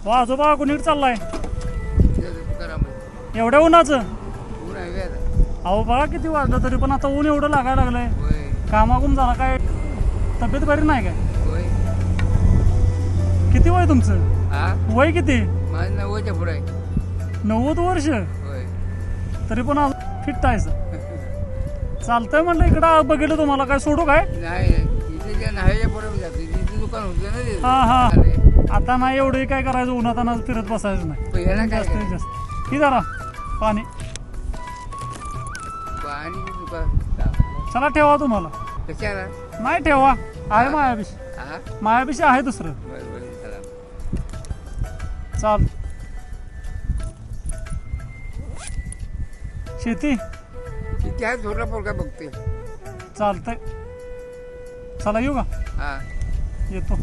वा आजोबा कुणीकडे चाललाय एवढ्या उन्हाचं? अहो बघा किती वाजलं तरी पण आता ऊन एवढं लागायला लागलंय. कामाकून झाला काय? तब्येत बरी नाही काय? किती वय तुमचं? वय किती? 90च्या पुढे आहे. 90 वर्ष? तरी पण फिट आहे. चालतंय म्हणलं इकडं बघितलं तुम्हाला काय सोडू काय? नाही इथे नाहीच्या पुढे जातो इथे दुकान होतं ना. हा हा आता नाही एवढं काय करायचं उन्हात अनाज फिरत बसायचं नाही. काय जास्त ही जरा पाणी पाणी दुकान चला ठेवा तुम्हाला. कशाला नाही ठेवा आहे मायाभिषी आहे दुसरं. चाल शेती किती आहे थोडा पोरगा बघते. चालतंय चला येऊ का? हा येतो.